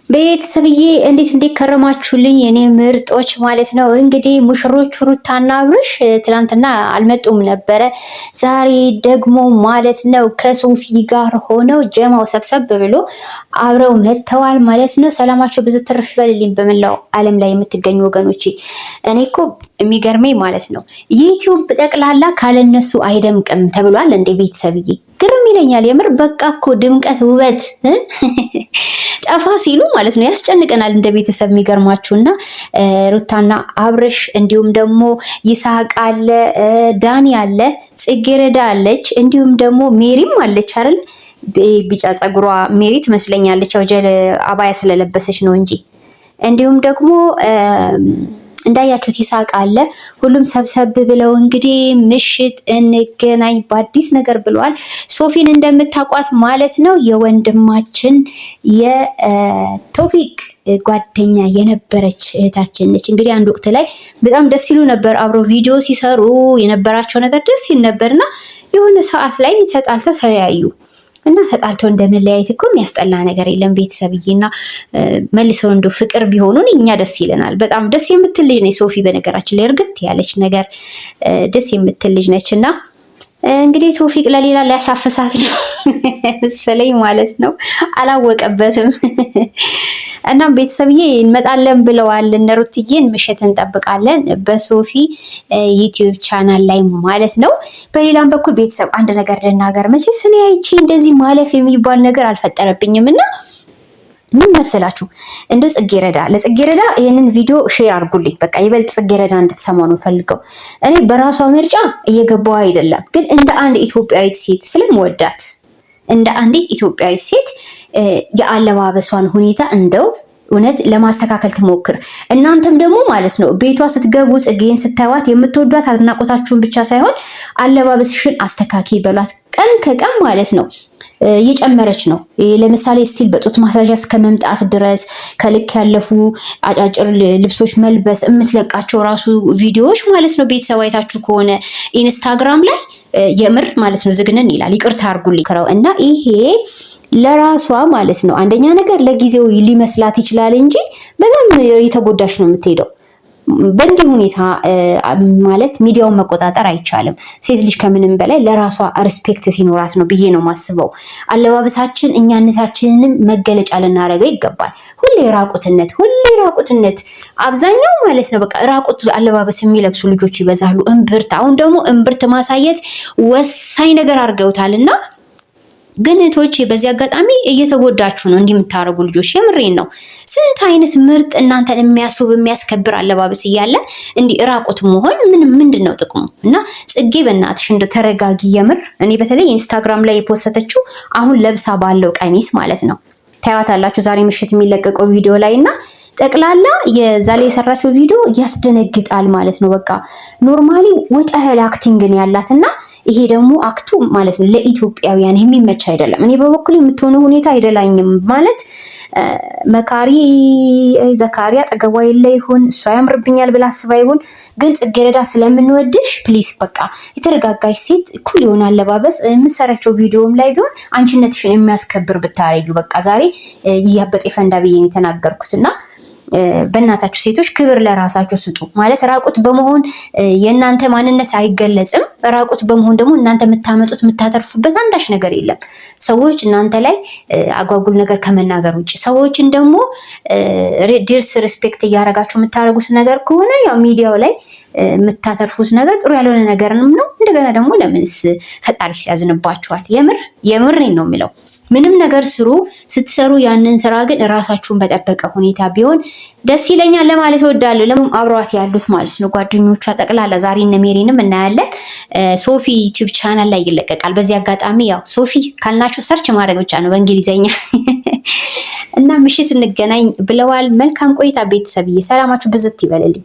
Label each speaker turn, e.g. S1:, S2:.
S1: ቤተሰብዬ እንዴት ከረማችሁልኝ የኔ ምርጦች ማለት ነው። እንግዲህ ሙሽሮቹ ሩታና አብርሽ ትናንትና አልመጡም ነበረ። ዛሬ ደግሞ ማለት ነው ከሶፊ ጋር ሆነው ጀማው ሰብሰብ ብሎ አብረው መጥተዋል ማለት ነው። ሰላማቸው ብዙ ትርፍ ይበልልኝ በመላው ዓለም ላይ የምትገኙ ወገኖቼ። እኔ እኮ የሚገርመኝ ማለት ነው ዩቲዩብ ጠቅላላ ካለነሱ አይደምቅም ተብሏል እንደ ቤተሰብዬ ግርም ይለኛል የምር። በቃ እኮ ድምቀት ውበት ጠፋ ሲሉ ማለት ነው ያስጨንቀናል እንደ ቤተሰብ። የሚገርማችሁና ሩታና አብርሽ እንዲሁም ደግሞ ይስሐቅ አለ፣ ዳኒ አለ፣ ጽጌረዳ አለች፣ እንዲሁም ደግሞ ሜሪም አለች አይደል? ቢጫ ጸጉሯ ሜሪ ትመስለኛለች፣ ያው አባያ ስለለበሰች ነው እንጂ። እንዲሁም ደግሞ እንዳያችሁት ይስሐቅ አለ። ሁሉም ሰብሰብ ብለው እንግዲህ ምሽት እንገናኝ በአዲስ ነገር ብለዋል። ሶፊን እንደምታውቋት ማለት ነው የወንድማችን የቶፊቅ ጓደኛ የነበረች እህታችን ነች። እንግዲህ አንድ ወቅት ላይ በጣም ደስ ይሉ ነበር፣ አብሮ ቪዲዮ ሲሰሩ የነበራቸው ነገር ደስ ይል ነበርና የሆነ ሰዓት ላይ ተጣልተው ተለያዩ። እና ተጣልተው እንደመለያየት እኮ የሚያስጠላ ነገር የለም ቤተሰብዬና መልሰው እንደው ፍቅር ቢሆኑን እኛ ደስ ይለናል። በጣም ደስ የምትል ልጅ ነች ሶፊ። በነገራችን ላይ እርግጥ ያለች ነገር ደስ የምትል ልጅ ነች እና እንግዲህ ቶፊቅ ለሌላ ሊያሳፍሳት ነው መሰለኝ ማለት ነው፣ አላወቀበትም። እናም ቤተሰብዬ እንመጣለን ብለዋል እነ ሩትዬን፣ ምሽት እንጠብቃለን በሶፊ ዩቲዩብ ቻናል ላይ ማለት ነው። በሌላም በኩል ቤተሰብ አንድ ነገር ልናገር። መቼስ እኔ አይቼ እንደዚህ ማለፍ የሚባል ነገር አልፈጠረብኝም እና ምን መሰላችሁ እንደ ለጽጌረዳ ይሄንን ቪዲዮ ሼር አድርጉልኝ። በቃ ይበልጥ ጽጌረዳ እንድትሰማው ነው ፈልገው። እኔ በራሷ ምርጫ እየገባው አይደለም፣ ግን እንደ አንድ ኢትዮጵያዊት ሴት ስለምወዳት እንደ አንዲት ኢትዮጵያዊት ሴት የአለባበሷን ሁኔታ እንደው እውነት ለማስተካከል ትሞክር። እናንተም ደግሞ ማለት ነው ቤቷ ስትገቡ ጽጌን ስታዩት የምትወዷት አድናቆታችሁን ብቻ ሳይሆን አለባበስሽን አስተካኪ በሏት። ቀን ከቀን ማለት ነው እየጨመረች ነው። ለምሳሌ ስቲል በጡት ማሳጃ እስከ መምጣት ድረስ ከልክ ያለፉ አጫጭር ልብሶች መልበስ የምትለቃቸው ራሱ ቪዲዮዎች ማለት ነው። ቤተሰብ አይታችሁ ከሆነ ኢንስታግራም ላይ የምር ማለት ነው ዝግነን ይላል። ይቅርታ አድርጉልኝ እና ይሄ ለራሷ ማለት ነው አንደኛ ነገር ለጊዜው ሊመስላት ይችላል እንጂ በጣም የተጎዳች ነው የምትሄደው። በእንዲህ ሁኔታ ማለት ሚዲያውን መቆጣጠር አይቻልም። ሴት ልጅ ከምንም በላይ ለራሷ ሪስፔክት ሲኖራት ነው ብዬ ነው ማስበው። አለባበሳችን እኛነታችንንም መገለጫ ልናደርገው ይገባል። ሁሌ ራቁትነት አብዛኛው ማለት ነው በቃ ራቁት አለባበስ የሚለብሱ ልጆች ይበዛሉ። እምብርት፣ አሁን ደግሞ እምብርት ማሳየት ወሳኝ ነገር አድርገውታልና ግን እህቶቼ በዚህ አጋጣሚ እየተጎዳችሁ ነው እንዲህ የምታረጉ ልጆች፣ የምሬን ነው። ስንት አይነት ምርጥ እናንተን የሚያስብ የሚያስከብር አለባበስ እያለ እንዲህ ራቁት መሆን ምንድነው ጥቅሙ? እና ጽጌ በእናትሽ እንደ ተረጋጊ። የምር እኔ በተለይ ኢንስታግራም ላይ የፖስተችው አሁን ለብሳ ባለው ቀሚስ ማለት ነው ታያታላችሁ ዛሬ ምሽት የሚለቀቀው ቪዲዮ ላይ እና ጠቅላላ የዛሬ የሰራችው ቪዲዮ ያስደነግጣል ማለት ነው። በቃ ኖርማሊ ወጣ ያለ አክቲንግ ነው ያላትና ይሄ ደግሞ አክቱ ማለት ነው ለኢትዮጵያውያን የሚመች አይደለም። እኔ በበኩል የምትሆነው ሁኔታ አይደላኝም ማለት መካሪ ዘካሪያ አጠገቧ የለ ይሁን እሷ ያምርብኛል ብላ አስባ ይሁን፣ ግን ጽጌረዳ ስለምንወድሽ ፕሊስ በቃ የተረጋጋች ሴት እኩል የሆነ አለባበስ የምትሰራቸው ቪዲዮም ላይ ቢሆን አንቺነትሽን የሚያስከብር ብታረዩ። በቃ ዛሬ ያበጤ ፈንዳ ብዬ ነው የተናገርኩትና በእናታችሁ ሴቶች ክብር ለራሳችሁ ስጡ። ማለት ራቁት በመሆን የእናንተ ማንነት አይገለጽም። ራቁት በመሆን ደግሞ እናንተ የምታመጡት የምታተርፉበት አንዳች ነገር የለም። ሰዎች እናንተ ላይ አጓጉል ነገር ከመናገር ውጭ ሰዎችን ደግሞ ዲርስ ሪስፔክት እያደረጋችሁ የምታደርጉት ነገር ከሆነ ያው ሚዲያው ላይ የምታተርፉት ነገር ጥሩ ያልሆነ ነገርንም ነው። እንደገና ደግሞ ለምንስ ፈጣሪ ሲያዝንባችኋል? የምሬን ነው የሚለው። ምንም ነገር ስሩ፣ ስትሰሩ ያንን ስራ ግን ራሳችሁን በጠበቀ ሁኔታ ቢሆን ደስ ይለኛል ለማለት እወዳለሁ። ለምን አብሯት ያሉት ማለት ነው ጓደኞቿ ጠቅላላ ዛሬ እነ ሜሪንም እናያለን። ሶፊ ዩቲዩብ ቻናል ላይ ይለቀቃል። በዚህ አጋጣሚ ያው ሶፊ ካልናችሁ ሰርች ማድረግ ብቻ ነው በእንግሊዘኛ እና ምሽት እንገናኝ ብለዋል። መልካም ቆይታ ቤተሰብዬ፣ ሰላማችሁ ብዝት ይበልልኝ።